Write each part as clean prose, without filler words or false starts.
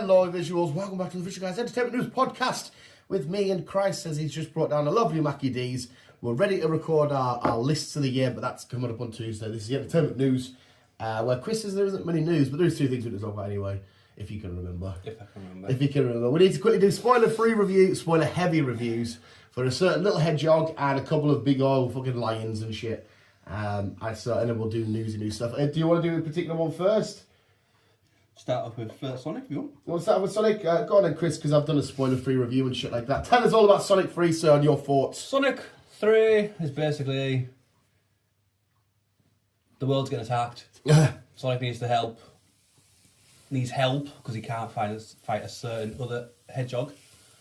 Hello, visuals. Welcome back to the Visual Guys Entertainment News podcast with me and Chris, as he's just brought down a lovely Mackie D's. We're ready to record our lists of the year, but that's coming up on Tuesday. This is the Entertainment News, where Chris says there isn't many news, but there's two things we can talk about anyway, if you can remember. If I can remember. If you can remember. We need to quickly do spoiler-heavy reviews for a certain little hedgehog and a couple of big old fucking lions and shit. And then we'll do news and new stuff. Do you want to do a particular one first? Start off with Sonic, if you want. You want to start with Sonic? Go on then, Chris, because I've done a spoiler-free review and shit like that. Tell us all about Sonic 3, sir, and your thoughts. Sonic 3 is basically the world's getting attacked. Sonic needs help because he can't fight a certain other hedgehog.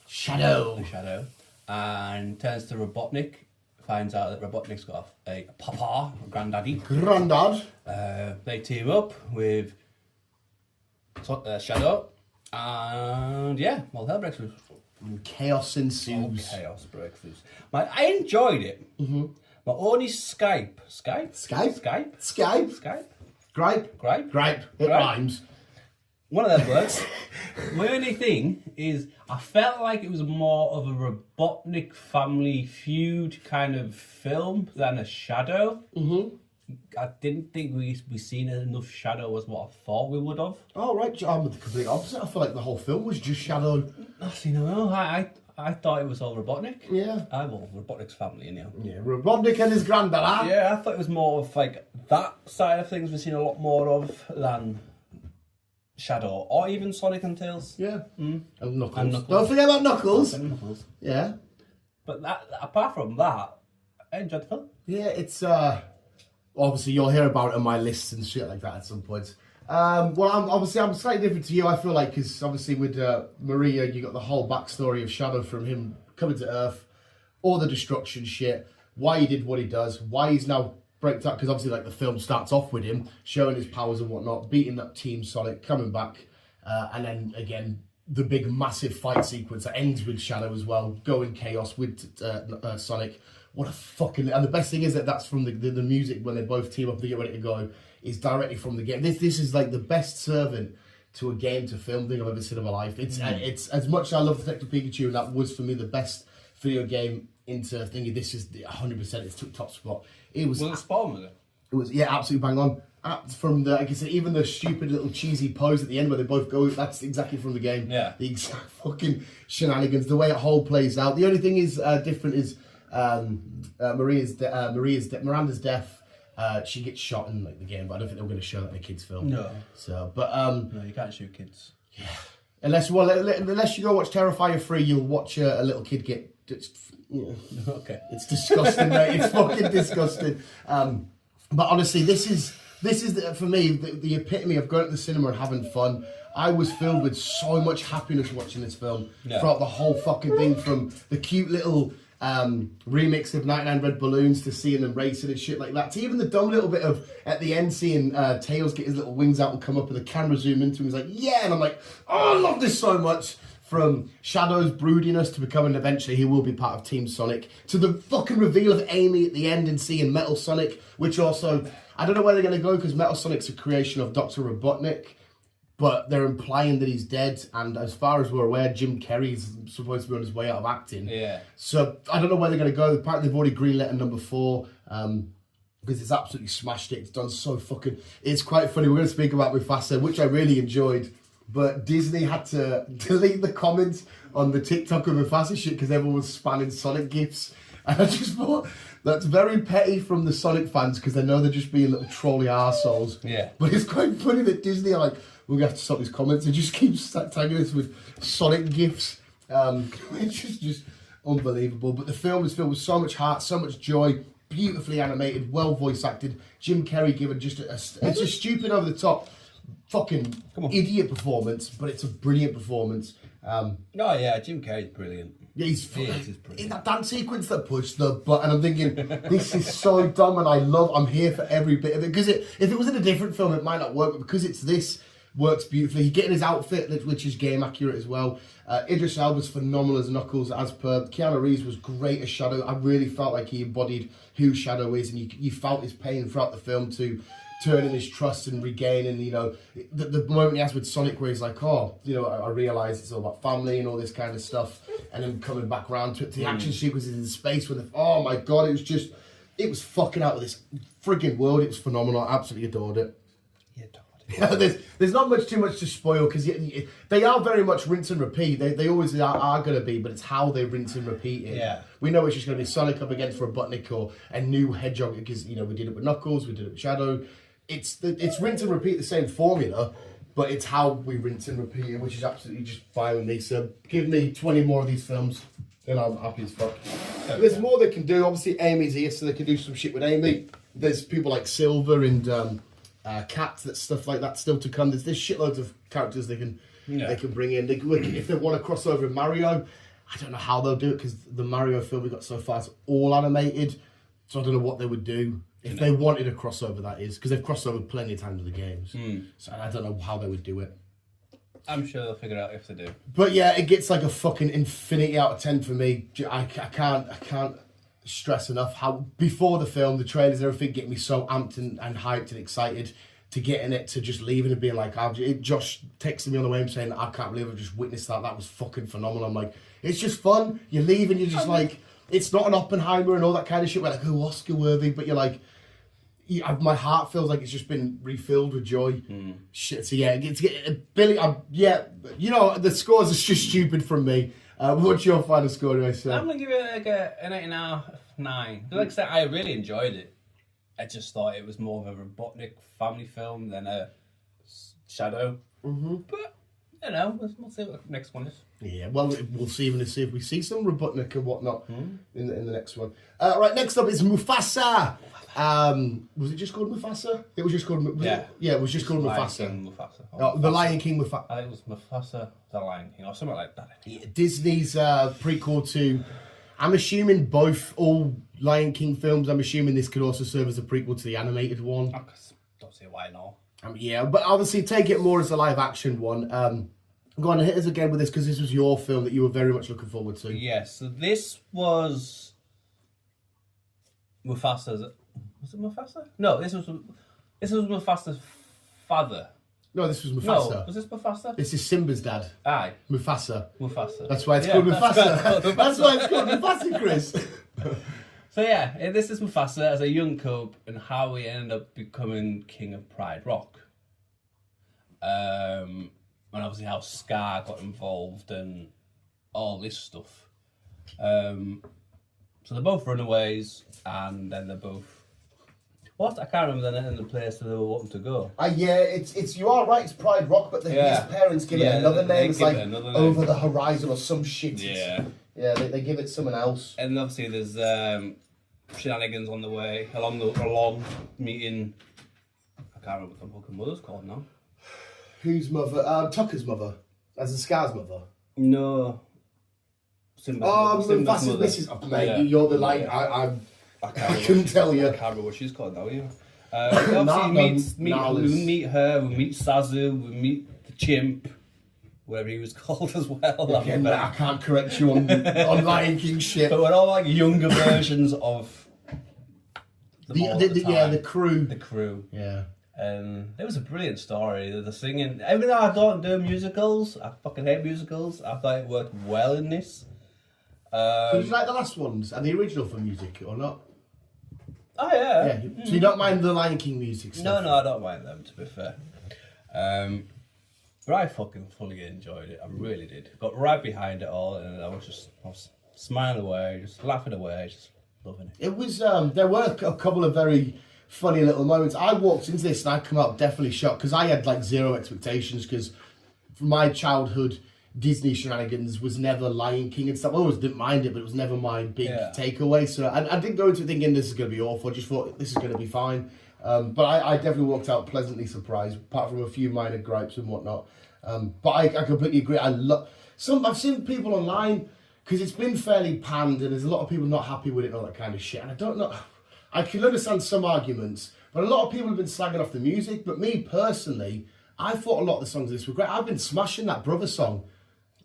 Shadow. The Shadow. And turns to Robotnik. Finds out that Robotnik's got a papa, a granddaddy. Grandad. They team up with Shadow, and yeah, well, hell breaks loose. And chaos ensues. Chaos breaks loose. I enjoyed it. Mm-hmm. My only Gripe. It rhymes. One of them words. My only thing is, I felt like it was more of a Robotnik family feud kind of film than a Shadow. Mm-hmm. I didn't think we seen enough Shadow as what I thought we would have. Oh, right. I'm the complete opposite. I feel like the whole film was just Shadow. I thought it was all Robotnik. Yeah. Well, Robotnik's family, you know. Yeah, Robotnik and his granddad, huh? Yeah, I thought it was more of like that side of things we've seen a lot more of than Shadow, or even Sonic and Tails. Yeah. Mm. And Knuckles. And Knuckles. Don't forget about Knuckles. Knuckles. Yeah. But apart from that, I enjoyed the film. Yeah, it's obviously you'll hear about it on my lists and shit like that at some point. Well, I'm slightly different to you. I feel like because obviously with Maria, you got the whole backstory of Shadow from him coming to Earth, all the destruction shit, why he did what he does, why he's now breaks out, because obviously like the film starts off with him showing his powers and whatnot, beating up Team Sonic, coming back, and then again the big massive fight sequence that ends with Shadow as well, going chaos with Sonic. What a fucking... And the best thing is that that's from the music when they both team up to get ready to go is directly from the game. This is like the best servant to a game to film thing I've ever seen in my life. It's as much as I love Detective Pikachu, and that was for me the best video game into thingy. This is 100%. It's took top spot. It was it Spawn with it? It was absolutely bang on. From the, like I said, even the stupid little cheesy pose at the end where they both go, that's exactly from the game. Yeah. The exact fucking shenanigans, the way it whole plays out. The only thing is different is Miranda's death. She gets shot in like the game, but I don't think they were going to show that in a kids' film. No. So, but no, you can't shoot kids. Yeah. Unless you go watch Terrifier 3, you'll watch a little kid get. Okay. It's disgusting, mate. It's fucking disgusting. But honestly, this is for me the epitome of going to the cinema and having fun. I was filled with so much happiness watching this film throughout the whole fucking thing, from the cute little remix of 99 Red Balloons to seeing them racing and shit like that, to even the dumb little bit of at the end seeing Tails get his little wings out and come up and the camera zoom into him. He's like, yeah, and I'm like, oh, I love this so much. From Shadow's broodiness to becoming eventually he will be part of Team Sonic, to the fucking reveal of Amy at the end and seeing Metal Sonic, which also, I don't know where they're going to go because Metal Sonic's a creation of Dr. Robotnik, but they're implying that he's dead, and as far as we're aware, Jim Carrey's supposed to be on his way out of acting. Yeah. So I don't know where they're going to go. Apparently they've already greenlit number 4, because it's absolutely smashed it. It's done so fucking... It's quite funny. We're going to speak about Mufasa, which I really enjoyed. But Disney had to delete the comments on the TikTok of Mufasa shit because everyone was spamming Sonic gifs. And I just thought, that's very petty from the Sonic fans because they know they're just being little trolly arseholes. Yeah. But it's quite funny that Disney are like, we're going to have to stop these comments and just keep tagging us with Sonic gifs. It's just unbelievable. But the film is filled with so much heart, so much joy, beautifully animated, well voice acted. Jim Carrey given just it's a stupid over the top fucking idiot performance, but it's a brilliant performance. Oh yeah, Jim Carrey's brilliant. Yeah, he's brilliant. In that dance sequence that pushed the button, I'm thinking, this is so dumb, and I'm here for every bit of it. Because if it was in a different film, it might not work, but because it's this, works beautifully. He's getting his outfit, which is game accurate as well. Idris Elba's phenomenal as Knuckles, as per. Keanu Reeves was great as Shadow. I really felt like he embodied who Shadow is, and you felt his pain throughout the film to turning his trust and regaining, you know, the moment he has with Sonic where he's like, oh, you know, I realise it's all about family and all this kind of stuff, and then coming back around to it, to the action sequences in space with oh my god, it was fucking out of this frigging world. It was phenomenal. I absolutely adored it. There's not too much to spoil because they are very much rinse and repeat. They always are going to be, but it's how they rinse and repeat it. Yeah. We know it's just going to be Sonic up against Robotnik or a new Hedgehog because, you know, we did it with Knuckles, we did it with Shadow. It's rinse and repeat the same formula, but it's how we rinse and repeat it, which is absolutely just fine with me. So give me 20 more of these films and I'm happy as fuck. There's more they can do. Obviously, Amy's here, so they can do some shit with Amy. There's people like Silver and Cat, that stuff like that still to come. There's shitloads of characters they can bring in. If they want to cross over with Mario, I don't know how they'll do it because the Mario film we got so far is all animated. So I don't know what they would do if they wanted a crossover. That is because they've crossed over plenty of times with the games. So I don't know how they would do it. I'm sure they'll figure it out if they do. But yeah, it gets like a fucking infinity out of 10 for me. I can't stress enough how before the film, the trailers, everything get me so amped and hyped and excited to get in it, to just leaving and being like, Josh texted me on the way and saying, I can't believe I just witnessed that. That was fucking phenomenal. I'm like, it's just fun. You leave and you're just like, it's not an Oppenheimer and all that kind of shit. We're like, oh, Oscar worthy, but you're like, my heart feels like it's just been refilled with joy. Shit. So yeah, Billy. You know the scores are just stupid from me. What's your final score, do I say? I'm gonna give it like an 8.5, 9. Like I said, I really enjoyed it. I just thought it was more of a Robotnik family film than a Shadow. But you know, we'll see what the next one is. Yeah, well, we'll see if we see some Robotnik and whatnot in the next one. Right, next up is Mufasa. Was it just called Mufasa? It was just called it was just called Mufasa. The Lion King Mufasa. I think it was Mufasa, the Lion King, or something like that. Yeah, Disney's prequel to, I'm assuming all Lion King films. I'm assuming this could also serve as a prequel to the animated one. I don't see why not. Yeah, but obviously take it more as a live action one. Go on, hit us again with this because this was your film that you were very much looking forward to. Yes, so this was Mufasa's. Was it Mufasa? No, this was Mufasa's father. No, this was Mufasa. No, was this Mufasa? This is Simba's dad. Aye. Mufasa. That's why it's called Mufasa. That's why it's called Mufasa, Chris. So yeah, this is Mufasa as a young cub and how he ended up becoming king of Pride Rock. And obviously how Scar got involved and all this stuff. So they're both runaways and then they're both... What? I can't remember the name of the place that they were wanting to go. Yeah, it's you are right, it's Pride Rock, but his parents give it another name. It's like Over the Horizon or some shit. Yeah. Yeah, they give it someone else. And obviously there's shenanigans on the way, along meeting... I can't remember what the fucking mother's called now. Whose mother? Tucker's mother? As in Scar's mother? No. Simba's Mufasa's mother. Mrs. Mate, you're the light. I couldn't tell you. I can't remember what she's called now, obviously, we meet her, we meet Sazu, we meet the chimp, whatever he was called as well. Again, I can't correct you on Lion King shit. But we're all like younger versions of the crew. The crew. Yeah. And it was a brilliant story. The singing, even though I don't do musicals, I fucking hate musicals, I thought it worked well in this. So did you like the last ones and the original for music or not? Oh yeah. Yeah. So you don't mind the Lion King music stuff? No, I don't mind them, to be fair. But I fucking fully enjoyed it. I really did. Got right behind it all, and I was smiling away, just laughing away, just loving it. It was. There were a couple of very funny little moments. I walked into this and I come out definitely shocked because I had like zero expectations because from my childhood, Disney shenanigans was never Lion King and stuff. I always didn't mind it, but it was never my big takeaway. So I didn't go into it thinking this is going to be awful. I just thought this is going to be fine. But I definitely walked out pleasantly surprised, apart from a few minor gripes and whatnot. But I completely agree. I've seen people online because it's been fairly panned and there's a lot of people not happy with it and all that kind of shit. And I don't know. I can understand some arguments, but a lot of people have been slagging off the music. But me personally, I thought a lot of the songs of this were great. I've been smashing that Brother song.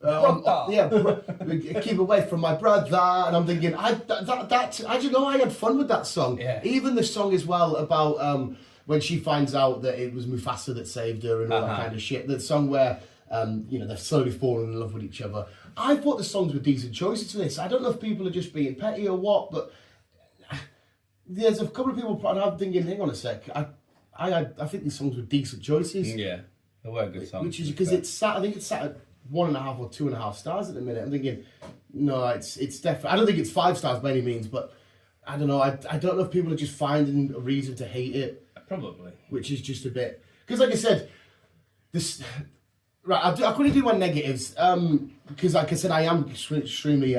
Keep away from my brother, and I'm thinking, I don't know, I had fun with that song. Yeah. Even the song as well about when she finds out that it was Mufasa that saved her and all that kind of shit. The song where, they're slowly falling in love with each other. I thought the songs were decent choices for this. I don't know if people are just being petty or what, but there's a couple of people I'm thinking, hang on a sec, I think these songs were decent choices. Yeah, they were good songs. Which is because I think it's sat at 1.5 or 2.5 stars at the minute. I'm thinking, no, it's definitely. I don't think it's 5 stars by any means, but I don't know. I don't know if people are just finding a reason to hate it. Probably. Which is just a bit because, like I said, this. Right, I couldn't do my negatives because, like I said, I am extremely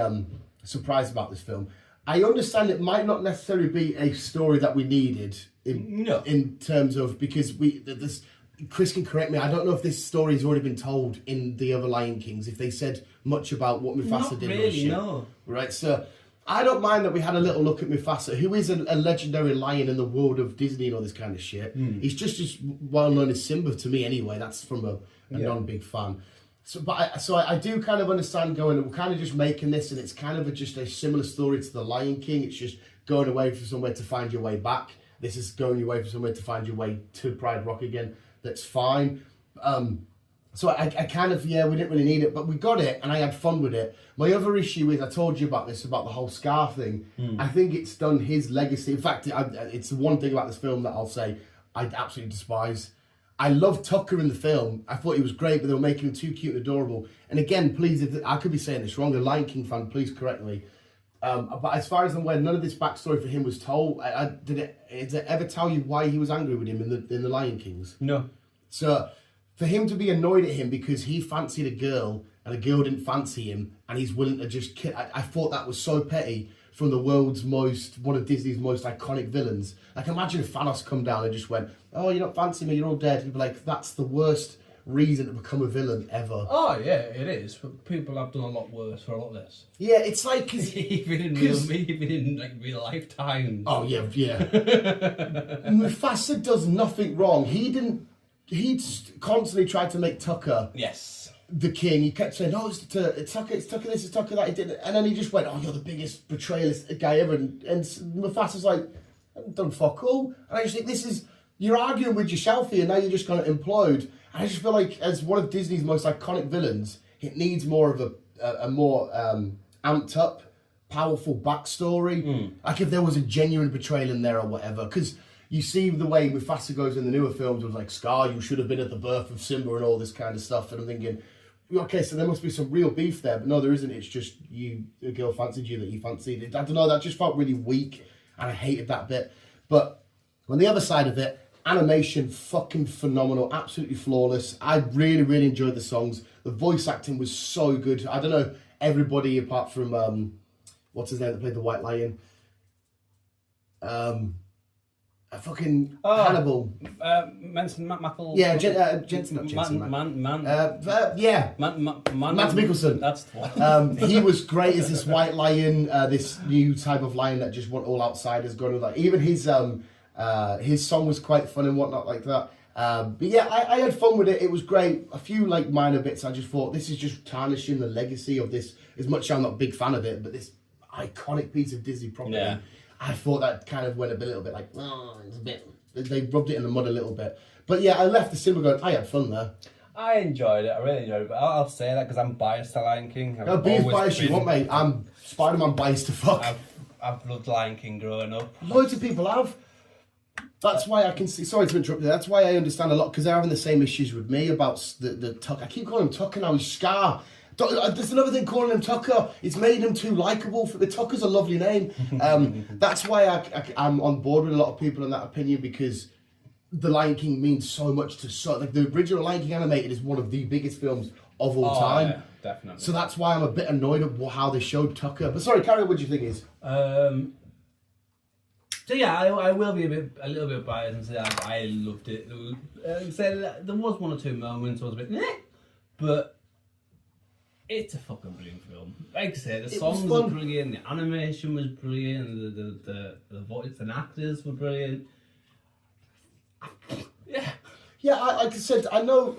surprised about this film. I understand it might not necessarily be a story that we needed in terms of because this. Chris can correct me. I don't know if this story has already been told in the other Lion Kings. If they said much about what Mufasa did, really, no. Right, so I don't mind that we had a little look at Mufasa, who is a legendary lion in the world of Disney and all this kind of shit. He's just as well known as Simba to me, anyway. That's from a non-big fan. So, I do kind of understand we're kind of just making this, and it's kind of just a similar story to the Lion King. It's just going away from somewhere to find your way back. This is going away from somewhere to find your way to Pride Rock again. That's fine. So I kind of, we didn't really need it, but we got it, and I had fun with it. My other issue is, I told you about this, about the whole Scar thing. I think it's done his legacy. In fact, it's the one thing about this film that I'll say I absolutely despise. I loved Tucker in the film. I thought he was great, but they were making him too cute and adorable. And again, please, if I could be saying this wrong, a Lion King fan, please correct me. But as far as I'm aware, none of this backstory for him was told. Did it ever tell you why he was angry with him in the Lion Kings? No. So for him to be annoyed at him because he fancied a girl and a girl didn't fancy him, and he's willing to just kill. I thought that was so petty from one of Disney's most iconic villains. Like, imagine if Thanos come down and just went, "Oh, you're not fancying me, you're all dead." He'd be like, "That's the worst reason to become a villain ever." Oh yeah, it is. But people have done a lot worse for a lot less. Yeah, it's like cause, even in real lifetime. Oh yeah. Mufasa does nothing wrong. He constantly tried to make Tucker the king. He kept saying, "Oh, it's Tucker this, it's Tucker that." He did, and then he just went, "Oh, you're the biggest betrayalist guy ever." And Mufasa's like, "I haven't done fuck all." And I just think you're arguing with yourself here. Now you're just going to implode. And I just feel like, as one of Disney's most iconic villains, it needs more of a more amped up, powerful backstory. Like if there was a genuine betrayal in there or whatever, because. You see the way Mufasa goes in the newer films was like, "Scar, you should have been at the birth of Simba," and all this kind of stuff. And I'm thinking, okay, so there must be some real beef there. But no, there isn't. It's just a girl fancied you that you fancied. I don't know, that just felt really weak. And I hated that bit. But on the other side of it, animation, fucking phenomenal. Absolutely flawless. I really, really enjoyed the songs. The voice acting was so good. I don't know, everybody apart from, what's his name that played the White Lion? Hannibal. Jensen, Yeah, Jensen, not Jensen. Matt Mikkelsen. That's the one. He was great as this white lion, this new type of lion that just want all outsiders going with that. Even his song was quite fun and whatnot like that. But yeah, I had fun with it. It was great. A few minor bits. I just thought this is just tarnishing the legacy of this. As much as I'm not a big fan of it, but this iconic piece of Disney property. Yeah. I thought that kind of went a little bit like, it's a bit. They rubbed it in the mud a little bit. But yeah, I left the cinema going, I had fun there. I enjoyed it. I really enjoyed it. But I'll say that because I'm biased to Lion King. No, be as biased you want, mate. I'm Spider-Man biased to fuck. I've loved Lion King growing up. Loads of people have. That's why I can see. Sorry to interrupt you. That's why I understand a lot, because they're having the same issues with me about the Tucker. I keep calling him Tucker now. He's Scar. There's another thing calling him Tucker. It's made him too likable. The Tucker's a lovely name. That's why I'm on board with a lot of people in that opinion, because The Lion King means so much to like the original Lion King animated is one of the biggest films of all time. Yeah, definitely. So that's why I'm a bit annoyed at how they showed Tucker. But sorry, Carrie, what do you think is? So yeah, I will be a little bit biased and say I loved it. There was one or two moments I was a bit, but it's a fucking brilliant film. Like I said, the songs were brilliant, the animation was brilliant, the voice and actors were brilliant. Yeah, like I said, I don't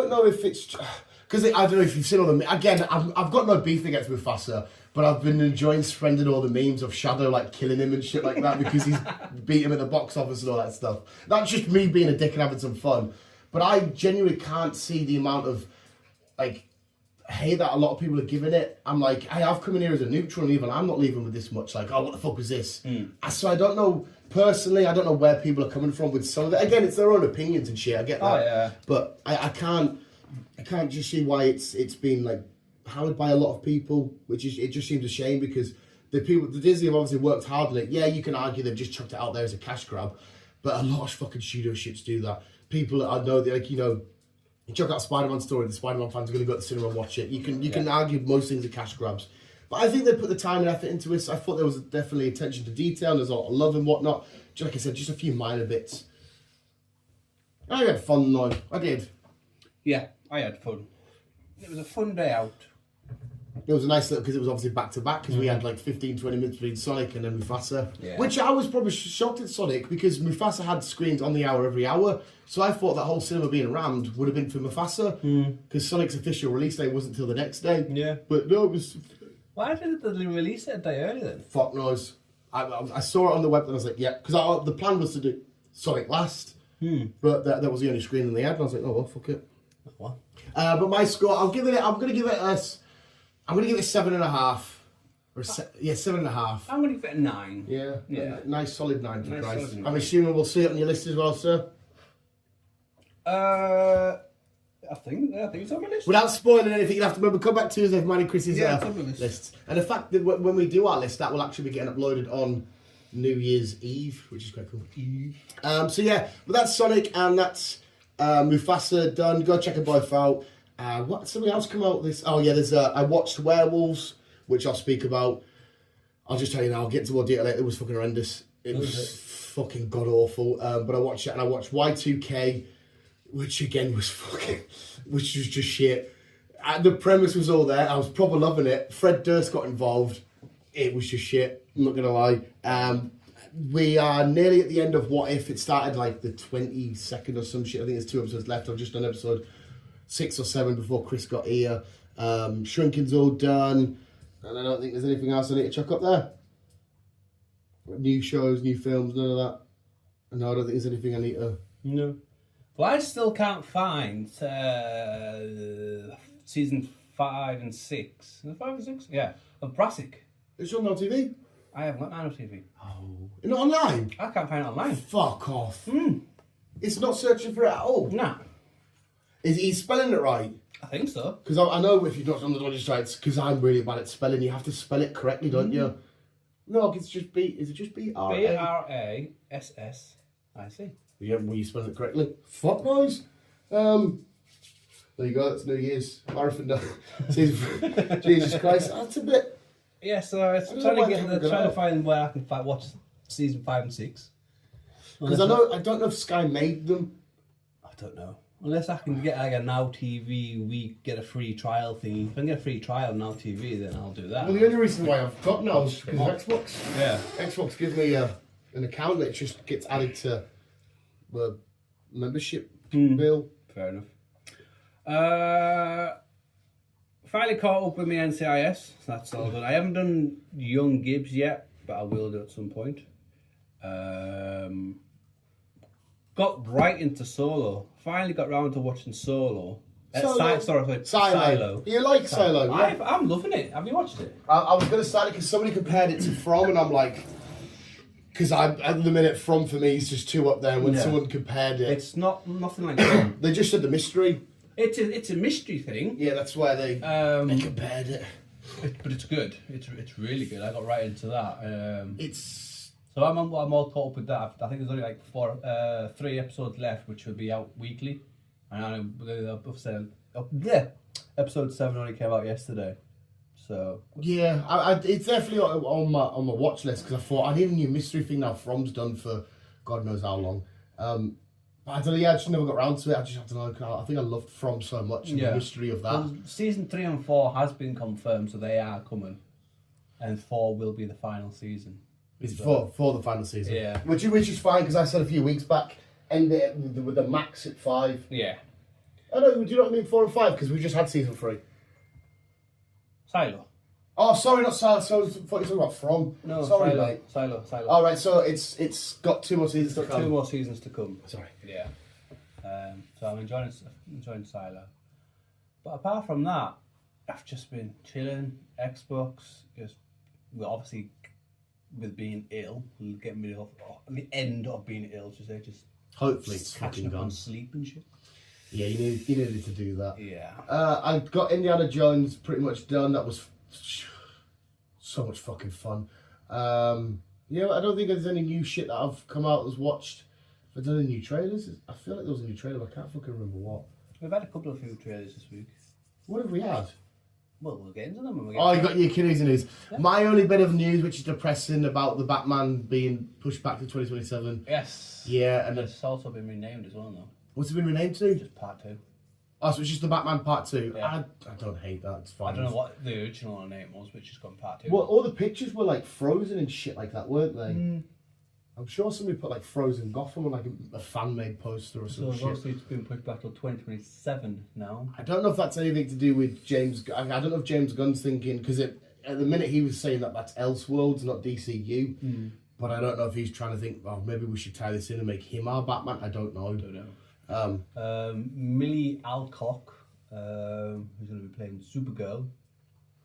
know if it's because I don't know if you've seen all them. Again, I've got no beef against Mufasa, But I've been enjoying spreading all the memes of Shadow like killing him and shit like that because he's beat him at the box office and all that stuff. That's just me being a dick and having some fun. But I genuinely can't see the amount of like hate that a lot of people are giving it. I'm like, hey, I've come in here as a neutral and even I'm not leaving with this much. Like, oh, what the fuck was this? So I don't know, personally, I don't know where people are coming from with some of it. Again, it's their own opinions and shit, I get that. Oh, yeah. But I can't just see why it's been like hammered by a lot of people, which is, it just seems a shame because the Disney have obviously worked hard on it. Yeah, you can argue they've just chucked it out there as a cash grab, but a lot of fucking studio shits do that. People, I know, like, you know, you check out Spider-Man story, the Spider-Man fans are going to go to the cinema and watch it. You can argue most things are cash grabs. But I think they put the time and effort into it. I thought there was definitely attention to detail, and there's a lot of love and whatnot. Just like I said, just a few minor bits. I had fun though. I did. Yeah, I had fun. It was a fun day out. It was a nice little, because it was obviously back to back, because we had like 15, 20 minutes between Sonic and then Mufasa. Yeah. Which I was probably shocked at Sonic, because Mufasa had screens on the hour every hour. So I thought that whole cinema being rammed would have been for Mufasa, because Sonic's official release day wasn't until the next day. Yeah. But no, it was... Why did they release it a day early then? Fuck knows. I saw it on the web and I was like, yeah, because the plan was to do Sonic last, but that was the only screen they had, and I was like, oh well, fuck it. What? But my score, I'm gonna give it 7.5. Or 7.5. I'm going to give it a 9. Yeah, Yeah. Nice solid 9 for Nice Christ. solid 9. I'm assuming we'll see it on your list as well, sir. I think it's on my list. Without spoiling anything, you'll have to remember, come back Tuesday for mine and Chris's Yeah, it's on the list. lists. And the fact that when we do our list, that will actually be getting uploaded on New Year's Eve, which is quite cool. So yeah, but that's Sonic and that's Mufasa done. Go check them both out. What something else come out this? Oh yeah, there's I watched Werewolves, which I'll speak about. I'll just tell you now. I'll get to more detail later. It was fucking horrendous. It was fucking god awful. But I watched it and I watched Y2K, which again was which was just shit. The premise was all there. I was proper loving it. Fred Durst got involved. It was just shit. I'm not gonna lie. We are nearly at the end of What If. It started like the 22nd or some shit. I think there's 2 episodes left. I've just done episode 6 or 7 before Chris got here. Shrinking's all done. And I don't think there's anything else I need to chuck up there. New shows, new films, none of that. No, I don't think there's anything I need to... No. Well, I still can't find season 5 and 6. Is it 5 and 6? Yeah. Of Brassic. It's on TV? I haven't got Nano TV. Oh. You're not online? I can't find it online. Fuck off. It's not searching for it at all? Nah. Is he spelling it right? I think so. Because I know if you've not done the knowledge rights, because I'm really bad at spelling, you have to spell it correctly, don't you? No, it's just B. Is it just B-R-A? B-R-A-S-S-I-C. Yeah, were you spelling it correctly? Fuck knows. There you go, that's New Year's marathon done. Jesus Christ, that's a bit... Yeah, so it's trying to find where I can watch season 5 and 6. Because I don't know if Sky made them. I don't know. Unless I can get like a Now TV, we get a free trial thing. If I can get a free trial on Now TV, then I'll do that. Well, the only reason why I've got Now is because of Xbox. Yeah. Xbox gives me an account that just gets added to the membership bill. Fair enough. Finally caught up with my NCIS. So that's all done. I haven't done Young Gibbs yet, but I will do at some point. Got right into Solo. Finally got round to watching Solo. Silo. You like Silo? Yeah? I'm loving it. Have you watched it? I was going to start it because somebody compared it to From, and I'm like, because at the minute From for me is just 2 up there. When someone compared it, It's nothing like that. they just said the mystery. It's a mystery thing. Yeah, that's why they compared it. But it's good. It's really good. I got right into that. It's. So I'm all caught up with that. I think there's only like 3 episodes left, which will be out weekly. And episode 7 only came out yesterday. So Yeah, it's definitely on my watch list because I thought I need a new mystery thing now. From's done for God knows how long. But I don't know. Yeah, I just never got around to it. I just have to know. I think I loved From so much and the mystery of that. Well, season 3 and 4 has been confirmed, so they are coming, and 4 will be the final season. It's for the final season. Yeah. Which is fine because I said a few weeks back, end it with the max at 5. Yeah. I know. Do you know what I mean? 4 and 5 because we just had season 3. Silo. Oh, sorry, not Silo. So I thought you were talking about From. No, sorry, Silo. mate. Silo. All right, so it's got 2 more seasons to Got come. 2 more seasons to come. Sorry. Yeah. So I'm enjoying Silo. But apart from that, I've just been chilling. Xbox. Just well, obviously with being ill, getting rid of the end of being ill. Just Hopefully it's catching fucking up gone. on sleep and shit. Yeah, you needed to do that. Yeah. I got Indiana Jones pretty much done. That was so much fucking fun. Yeah, I don't think there's any new shit that I've come out that's watched. Have I done any new trailers? I feel like there was a new trailer, but I can't fucking remember what. We've had a couple of few trailers this week. What have we had? Well, we'll get into them when we get Oh, you got your Achilles news. Yeah. My only bit of news, which is depressing, about the Batman being pushed back to 2027. Yes. Yeah, and it's also been renamed as well, though. What's it been renamed to? Just Part 2. Oh, so it's just the Batman Part 2. Yeah. I don't hate that. It's fine. I don't know what the original name was, which has gone Part 2. Well, all the pictures were like frozen and shit like that, weren't they? Mm. I'm sure somebody put like frozen Gotham on like a fan-made poster or some So shit. obviously it's been pushed back till 2027 now. I don't know if that's anything to do with James. I don't know if James Gunn's thinking, because at the minute he was saying that that's Elseworlds, not DCU. Mm. But I don't know if he's trying to think, oh, maybe we should tie this in and make him our Batman. I don't know. Millie Alcock, who's going to be playing Supergirl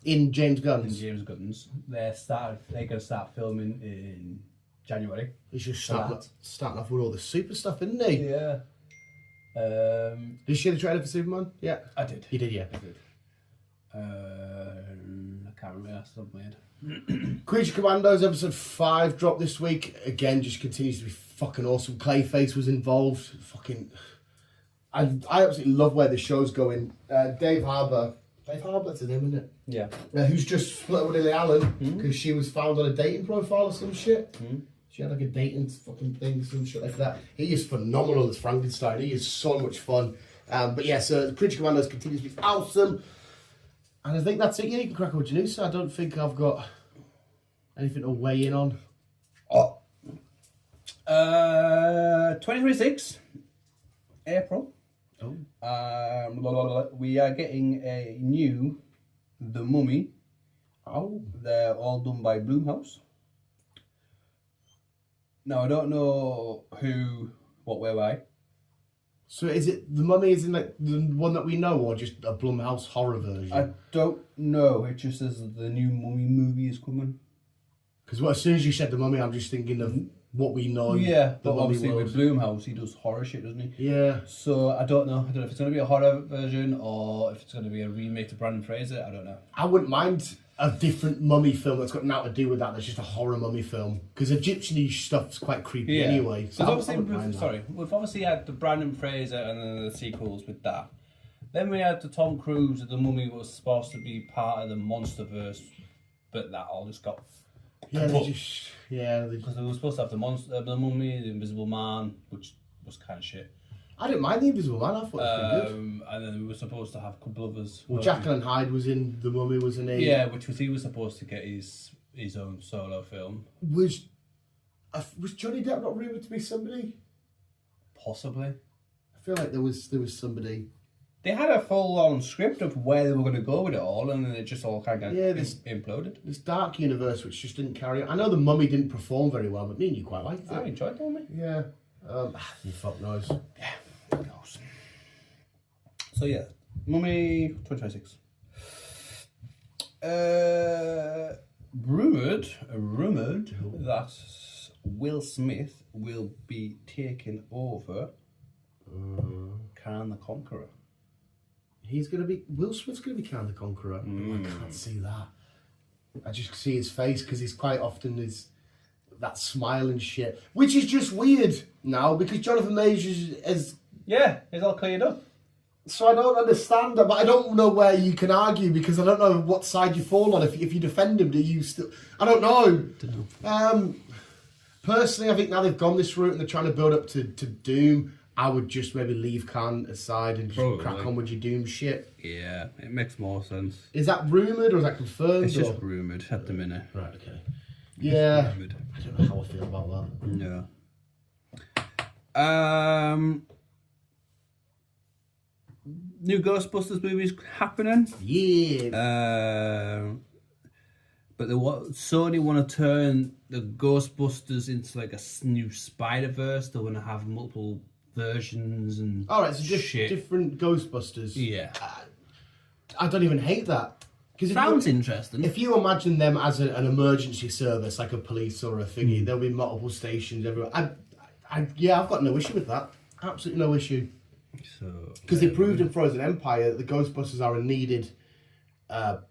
in James Gunn's. They're going to start filming in January. He's just starting off with all the super stuff, isn't he? Yeah. Did you see the trailer for Superman? Yeah. I did. You did, yeah. I did. I can't remember. That's not my head. Creature Commandos episode 5 dropped this week. Again, just continues to be fucking awesome. Clayface was involved. Fucking, I absolutely love where the show's going. Dave Harbour, that's his name, isn't it? Yeah. Who's just split with Lily Allen because she was found on a dating profile or some shit. She had like a dating fucking thing, some shit like that. He is phenomenal as Frankenstein. He is so much fun. But yeah, so Creature Commandos continues to be awesome. And I think that's it. Yeah, you can crack on with your news. So I don't think I've got anything to weigh in on. 2026, April. Oh. We are getting a new The Mummy. Oh. They're all done by Blumhouse. Now, I don't know who, what, where, why. So is it The Mummy is in like the one that we know, or just a Blumhouse horror version? I don't know. It just says the new Mummy movie is coming. Because as soon as you said The Mummy, I'm just thinking of what we know. Yeah, the but Mummy obviously world. with Blumhouse, he does horror shit, doesn't he? Yeah. So I don't know. I don't know if it's going to be a horror version or if it's going to be a remake to Brandon Fraser. I don't know. I wouldn't mind a different mummy film that's got nothing to do with that. That's just a horror mummy film. Because Egyptian stuff's quite creepy anyway. So we've obviously had the Brandon Fraser and then the sequels with that. Then we had the Tom Cruise. The Mummy was supposed to be part of the MonsterVerse, but that all just got because they were supposed to have the Mummy, the Invisible Man, which was kind of shit. I didn't mind the Invisible Man. I thought it was pretty good. And then we were supposed to have a couple others. Well, Jacqueline Hyde was in The Mummy, wasn't he? Yeah, he was supposed to get his own solo film. Was Johnny Depp not rumoured to be somebody? Possibly. I feel like there was somebody. They had a full-on script of where they were going to go with it all, and then it just all kind of imploded. This dark universe which just didn't carry on. I know The Mummy didn't perform very well, but me and you quite liked it. I enjoyed The Mummy. Yeah. You fuck knows. Yeah, who knows. So yeah, Mummy 2026. Rumoured that Will Smith will be taking over Khan the Conqueror. Will Smith's going to be Khan the Conqueror. I can't see that. I just see his face because he's quite often that smile and shit, which is just weird now because Jonathan Majors is. Yeah, it's all cleared up. So I don't understand that, but I don't know where you can argue because I don't know what side you fall on. If you defend him, do you still? I don't know. Personally, I think now they've gone this route and they're trying to build up to Doom. I would just maybe leave Khan aside and just crack on with your Doom shit. Yeah, it makes more sense. Is that rumoured or is that confirmed? It's just rumoured at the minute. Right, okay. Yeah. I don't know how I feel about that. No. New Ghostbusters movies happening. Yeah. But Sony want to turn the Ghostbusters into like a new Spider-Verse. They want to have multiple versions and Alright, so shit. different Ghostbusters. Yeah. I don't even hate that. Sounds interesting. If you imagine them as an emergency service, like a police or a thingy, there'll be multiple stations everywhere. Yeah, I've got no issue with that. Absolutely no issue. Because they proved in Frozen Empire that the Ghostbusters are a needed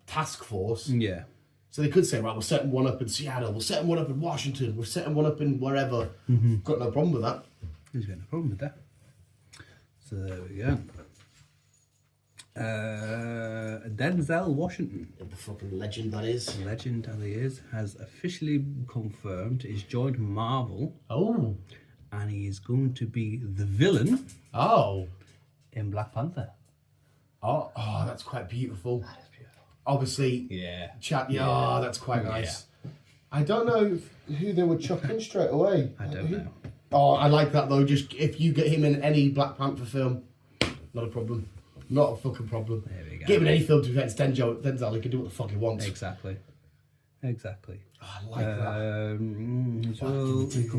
task force. Yeah. So they could say, right, we're setting one up in Seattle, we're setting one up in Washington, we're setting one up in wherever. Got no problem with that. He's got no problem with that. So there we go. Denzel Washington, The fucking legend that is. legend that he is, has officially confirmed he's joined Marvel Oh. and he is going to be the villain Oh. in Black Panther. Oh, that's quite beautiful. That is beautiful. Obviously, Yeah. oh, that's quite nice. I don't know who they would chuck in straight away. I don't know. Oh, I like that though. Just if you get him in any Black Panther film, not a problem. Not a fucking problem. There we go. Get him in any film to it's Denzel. He can do what the fuck he wants. Exactly. Oh, I like that.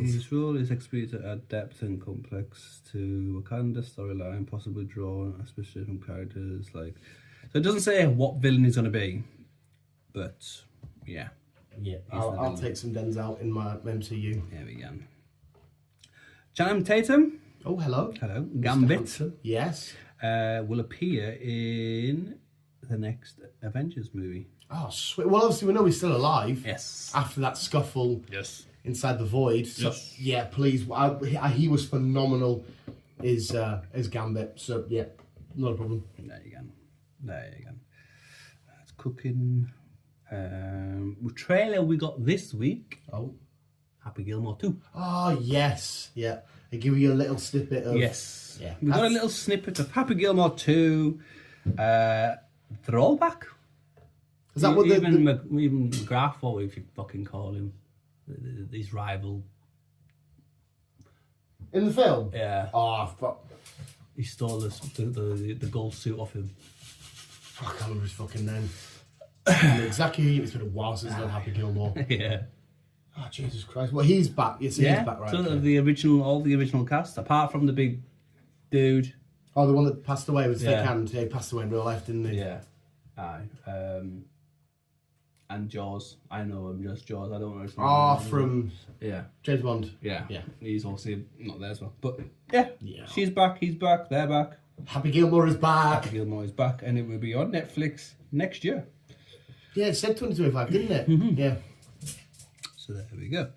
His role is expected to add depth and complex to Wakanda storyline, possibly drawn especially from characters like. So it doesn't say what villain he's going to be, but yeah. Yeah, I'll take some Denzel in my MCU. There we go. Channing Tatum. Oh, hello. Hello. Mr. Gambit. Hanson. Yes. Will appear in the next Avengers movie. Oh, sweet. Well, obviously we know he's still alive. Yes. After that scuffle. Yes. Inside the void. So, Yes. yeah, please. He was phenomenal as Gambit. So yeah, not a problem. There you go. That's cooking. Trailer we got this week. Oh. Happy Gilmore 2. Oh yes. Yeah. They give you a little snippet of. Yes. Yeah. We got a little snippet of Happy Gilmore 2. They're all back. Is that what even McGrath, or if you fucking call him, his rival. in the film? Yeah. Oh fuck. He stole the gold suit off him. I can't remember his fucking name. I know exactly who he is. It's been a while since I've done Happy Gilmore. Yeah. Oh Jesus Christ! Well, he's back. Yes, he's back, right? So Okay. all the original cast, apart from the big dude. Oh, the one that passed away was Yeah. Thick Hand. Yeah, he passed away in real life, didn't he? Yeah. Aye. And Jaws. I know him just Jaws. I don't know his name. Oh, from Yeah. James Bond. Yeah. Yeah. He's obviously not there as well. But yeah. Yeah. She's back, he's back, they're back. Happy Gilmore is back. Happy Gilmore is back, and it will be on Netflix next year. Yeah, it said 2025, didn't it? Mm-hmm. Yeah. So there we go.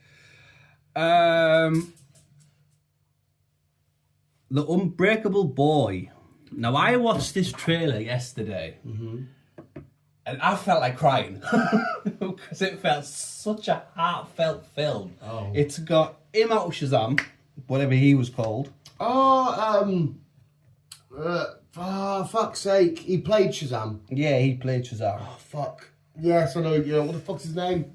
The Unbreakable Boy. Now I watched this trailer yesterday, and I felt like crying because it felt such a heartfelt film. Oh. It's got him out of Shazam, whatever he was called. Oh, fuck's sake. He played Shazam. Yeah, he played Shazam. Oh, fuck. Yes, I know. You know, what the fuck's his name?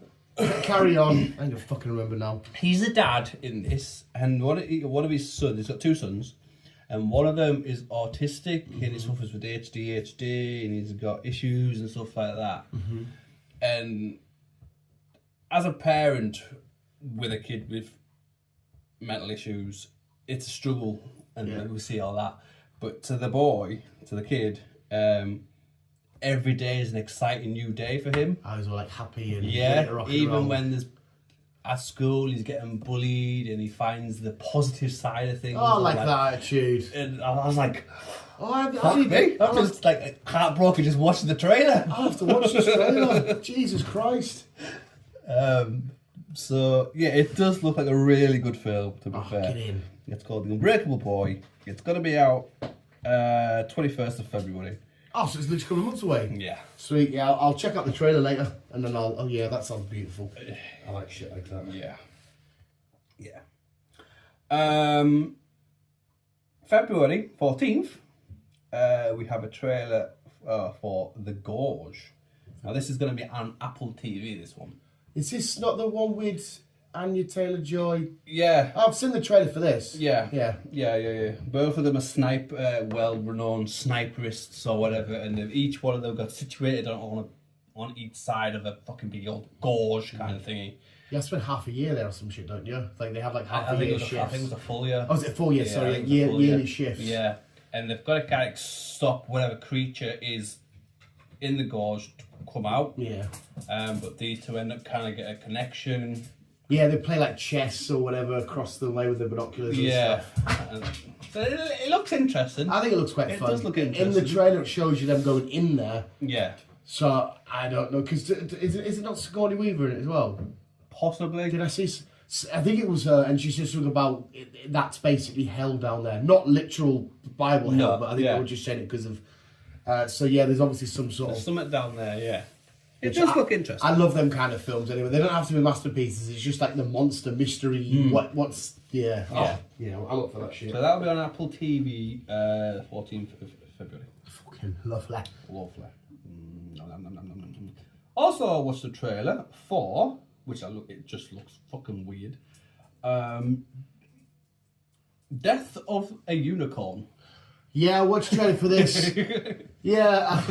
Carry on. I don't fucking remember now. He's a dad in this, and one of his sons, he's got two sons, and one of them is autistic, and he suffers with ADHD, and he's got issues and stuff like that. And as a parent with a kid with mental issues, it's a struggle, and we see all that. But to the kid, every day is an exciting new day for him. I was all like happy and Yeah, ready to rock and roll. even when there's at school he's getting bullied and he finds the positive side of things. Oh, I like that attitude. And I was like, Oh, I I'm just like heartbroken just watching the trailer. I have to watch this trailer. Jesus Christ. So yeah, it does look like a really good film, to be fair. Get in. It's called The Unbreakable Boy. It's gonna be out 21st of February. Oh, so it's literally a couple of months away. Yeah. Sweet, yeah, I'll check out the trailer later, and then oh yeah, that sounds beautiful. I like shit like that. Yeah. February 14th, we have a trailer for The Gorge. Now this is going to be on Apple TV, this one. Is this not the one with Anya Taylor-Joy? Yeah. I've seen the trailer for this. Yeah. Yeah. Both of them are well-renowned sniperists or whatever, and each one of them got situated on on each side of a fucking big old gorge kind of thingy. Yeah, I spent half a year there or some shit, don't you? Like they have like half I a think year I shifts. think it was a full year. Oh, was it a full year? Yeah, I Sorry, think it was a full yearly year. shifts. Yeah, and they've got to kind of stop whatever creature is in the gorge to come out. Yeah. But these two end up kind of get a connection. Yeah, they play like chess or whatever across the way with the binoculars and Yeah. stuff. And so it looks interesting. I think it looks quite It fun. does look In the interesting. trailer, it shows you them going in there. Yeah. So I don't know, because is it not Sigourney Weaver in it as well? Possibly. Did I see? I think it was her, and she said something about that's basically hell down there. Not literal Bible hell, No, but I think yeah. they were just saying it because of. So yeah, there's obviously some sort There's of. something down there, yeah. It Which does look interesting. I love them kind of films anyway. They don't have to be masterpieces. It's just like the monster mystery. What's yeah. Yeah. Oh, yeah, I'm up for that shit. So that'll be on Apple TV 14th of February. Fucking lovely. Lovely. Nom, nom, nom, nom, nom, nom. Also, I watched the trailer for, which it just looks fucking weird. Death of a Unicorn. Yeah, what's trailer for this? Yeah.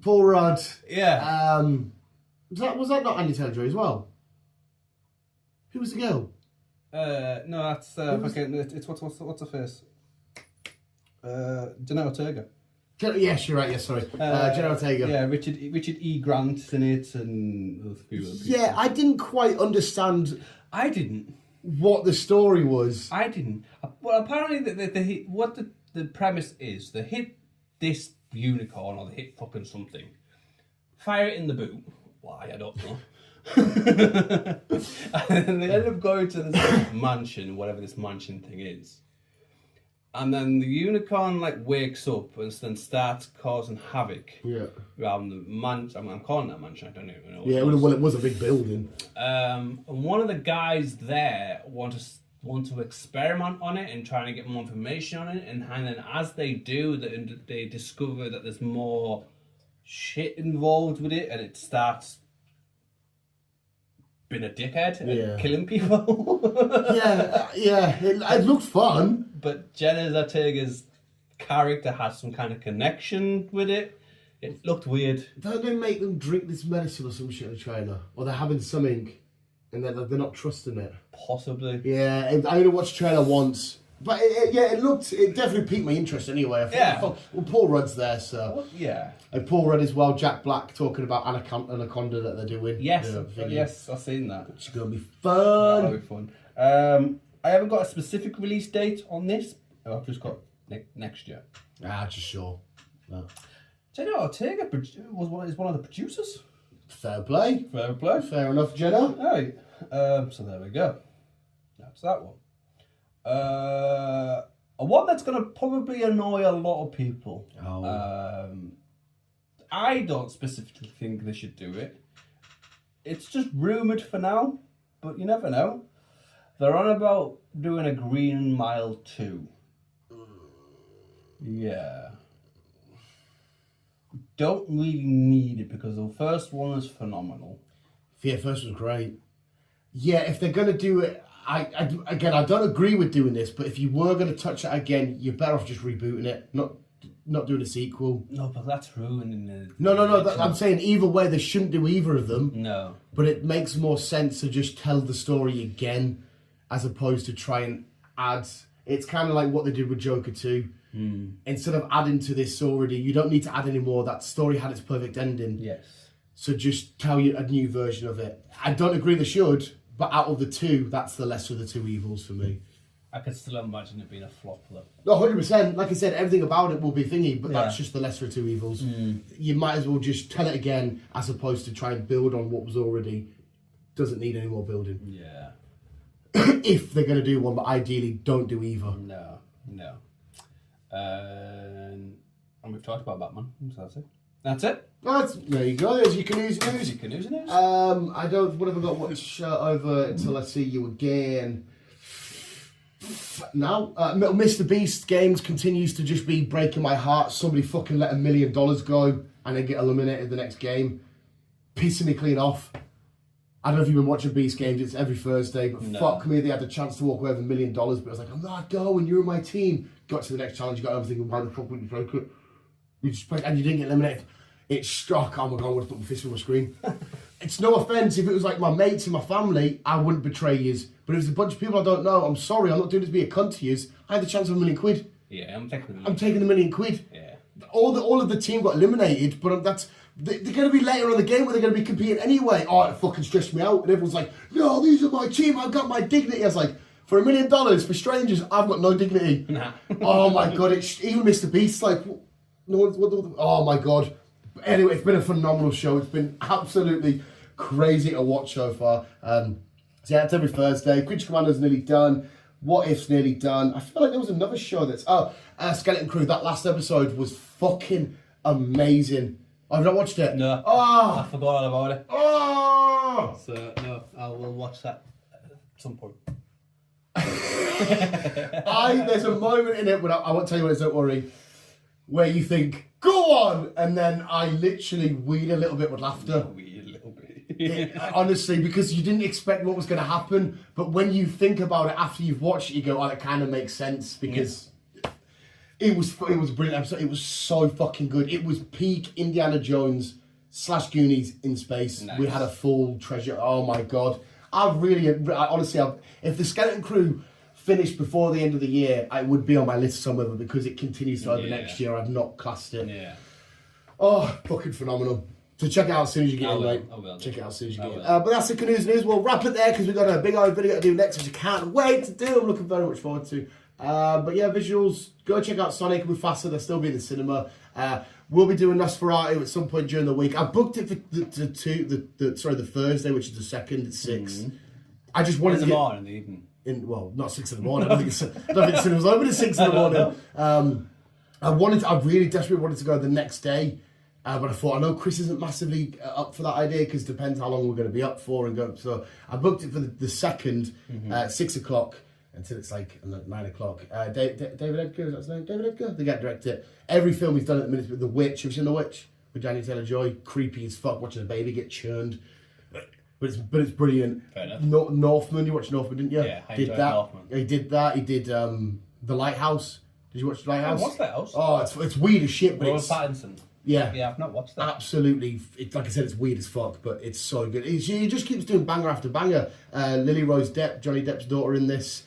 Paul Rudd. Yeah. Was that not Andy Taylor-Joy as well? Who was the girl? No, that's fucking. It's what's her face? Jenna Ortega. Yes, you're right. Yes, sorry. Jenna Ortega. Yeah, Richard E. Grant in it, and a few other people. Yeah, I didn't quite understand I didn't. what the story was. I didn't. Well, apparently, what the premise is, they hit this unicorn or they hit fucking something, fire it in the boot. Why, I don't know. And they end up going to this mansion, whatever this mansion thing is. And then the unicorn wakes up and then starts causing havoc around the mansion. I'm calling that mansion. I don't even know. Yeah, well, it was a big building. And one of the guys there want to experiment on it and trying to get more information on it. And then as they do, they discover that there's more shit involved with it, and it starts being a dickhead and killing people. yeah, it looked fun. But Jenna Ortega's character has some kind of connection with it. It looked weird. Don't they make them drink this medicine or some shit in China? Or they're having something and they're not trusting it? Possibly. Yeah, I only watched the trailer once. But it definitely piqued my interest anyway. I thought, well, Paul Rudd's there, so. Yeah. And Paul Rudd as well, Jack Black talking about Anaconda that they're doing. Yes, yes, I've seen that. It's going to be fun. That'll be fun. I haven't got a specific release date on this. I've just got next year. Just sure. No. Jenna Ortega is one of the producers. Fair play. Fair play. Fair enough, Jenna. Right. So there we go. That's that one. One that's going to probably annoy a lot of people. I don't specifically think they should do it. It's just rumoured for now, but you never know. They're on about doing a Green Mile 2. Yeah. Don't really need it because the first one is phenomenal. Yeah, first was great. Yeah, if they're going to do it, I don't agree with doing this, but if you were going to touch it again, you're better off just rebooting it, not doing a sequel. No, but that's ruining it. No. I'm saying either way, they shouldn't do either of them. No. But it makes more sense to just tell the story again, as opposed to try and add. It's kind of like what they did with Joker 2. Instead of adding to this already, you don't need to add any more. That story had its perfect ending. Yes. So just tell you a new version of it. I don't agree they should, but out of the two, that's the lesser of the two evils for me. I could still imagine it being a flop though. No, 100%. Like I said, everything about it will be thingy, but that's just the lesser of two evils. You might as well just tell it again, as opposed to try and build on what was already. Doesn't need any more building. Yeah. If they're going to do one, but ideally don't do either. No. And we've talked about Batman, so that's it. There you go. There's your canoes news. I don't. What have I got? Watch over until I see you again. Now, Mr. Beast games continues to just be breaking my heart. Somebody fucking let $1 million go and then get eliminated the next game, pissing me clean off. I don't know if you've been watching Beast games. It's every Thursday, but fuck me, they had the chance to walk away with $1 million. But I was like, I'm not going. You're in my team. Got to the next challenge. Got everything. Why the fuck would you break it? You just break, and you didn't get eliminated. it struck. Oh my God, I would have put my fist on the screen. It's no offence. If it was like my mates and my family, I wouldn't betray yous. But if it's a bunch of people I don't know, I'm sorry, I'm not doing this to be a cunt to yous. I had the chance of £1 million. Yeah, I'm taking the I'm taking the £1 million. Yeah. All of the team got eliminated, but they're going to be later on the game where they're going to be competing anyway. Oh, it fucking stressed me out. And everyone's like, no, these are my team. I've got my dignity. I was like, for $1 million for strangers, I've got no dignity. Nah. Oh my God, even Mr. Beast's like, no one's, oh my God. Anyway, it's been a phenomenal show. It's been absolutely crazy to watch so far. So yeah, it's every Thursday. Creature Commander's nearly done. What If's nearly done. I feel like there was another show that's... Skeleton Crew. That last episode was fucking amazing. I've not watched it. No. Oh! I forgot all about it. Oh! So, no, I will watch that at some point. There's a moment in it, when I won't tell you what it is, don't worry, where you think, go on! And then I literally weed a little bit with laughter. Weird little bit. Honestly, because you didn't expect what was going to happen, but when you think about it after you've watched it, you go, oh, it kind of makes sense, because it was a brilliant episode. It was so fucking good. It was peak Indiana Jones / Goonies in space. Nice. We had a full treasure. Oh my God. Honestly, if the Skeleton Crew finished before the end of the year, it would be on my list somewhere, but because it continues to over next year, I've not classed it. Yeah. Oh, fucking phenomenal. So check it out as soon as you get in, mate. Check it out as soon as you get in. But that's the Canoes News. We'll wrap it there because we've got a big old video to do next, which I can't wait to do. I'm looking very much forward to. But yeah, visuals. Go check out Sonic and Mufasa. They'll still be in the cinema. We'll be doing Nosferatu at some point during the week. I booked it for the Thursday, which is the 2nd at 6. I just wanted in the morning, in the evening. Well, not 6 in the morning. I don't think the cinema's open at 6 in the morning. I really desperately wanted to go the next day. But I thought, I know Chris isn't massively up for that idea because it depends how long we're going to be up for and go. So I booked it for the 2nd at 6 o'clock until it's like 9 o'clock. David Edgar, is that his name? David Edgar? The guy directed it. Every film he's done at the minute with The Witch. Have you seen The Witch? With Daniel Taylor-Joy. Creepy as fuck, watching a baby get churned. But it's brilliant. Fair enough. Northman, you watched Northman, didn't you? Yeah, I enjoyed Northman. He did that. He did The Lighthouse. Did you watch The Lighthouse? What's that house? Oh, it's weird as shit, but Robert it's... Pattinson. Yeah. Yeah, I've not watched that. Absolutely. Like I said, it's weird as fuck, but it's so good. He just keeps doing banger after banger. Lily Rose Depp, Johnny Depp's daughter in this.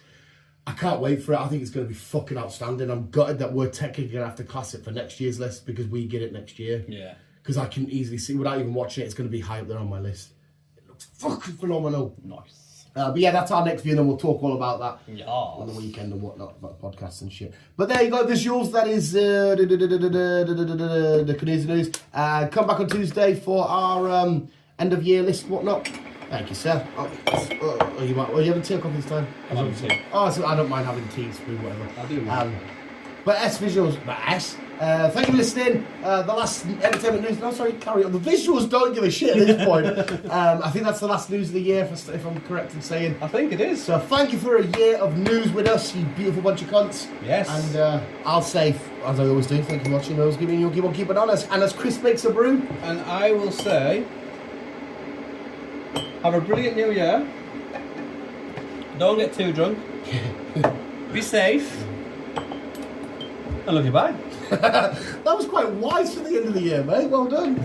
I can't wait for it. I think it's going to be fucking outstanding. I'm gutted that we're technically going to have to class it for next year's list because we get it next year. Yeah. Because I can easily see, without even watching it, it's going to be high up there on my list. It looks fucking phenomenal. Nice. But yeah, that's our next view, and then we'll talk all about that on the Yes. weekend and whatnot, about podcasts and shit. But there you go, visuals. That is the Canoes News. Come back on Tuesday for our end of year list and whatnot. Thank you, sir. You having tea or coffee this time? I'm having tea. Oh, so I don't mind having tea, spoon, whatever. I do. But visuals, thank you for listening. The last entertainment news. No, sorry, carry on. The visuals don't give a shit at this point. I think that's the last news of the year, if I'm correct in saying. I think it is. So thank you for a year of news with us, you beautiful bunch of cunts. Yes. And I'll say, as I always do, thank you for watching. I was giving you keep on keeping on us. And as Chris makes a brew. And I will say, have a brilliant new year. Don't get too drunk. Be safe. I love you, bye. That was quite wise for the end of the year, mate. Well done.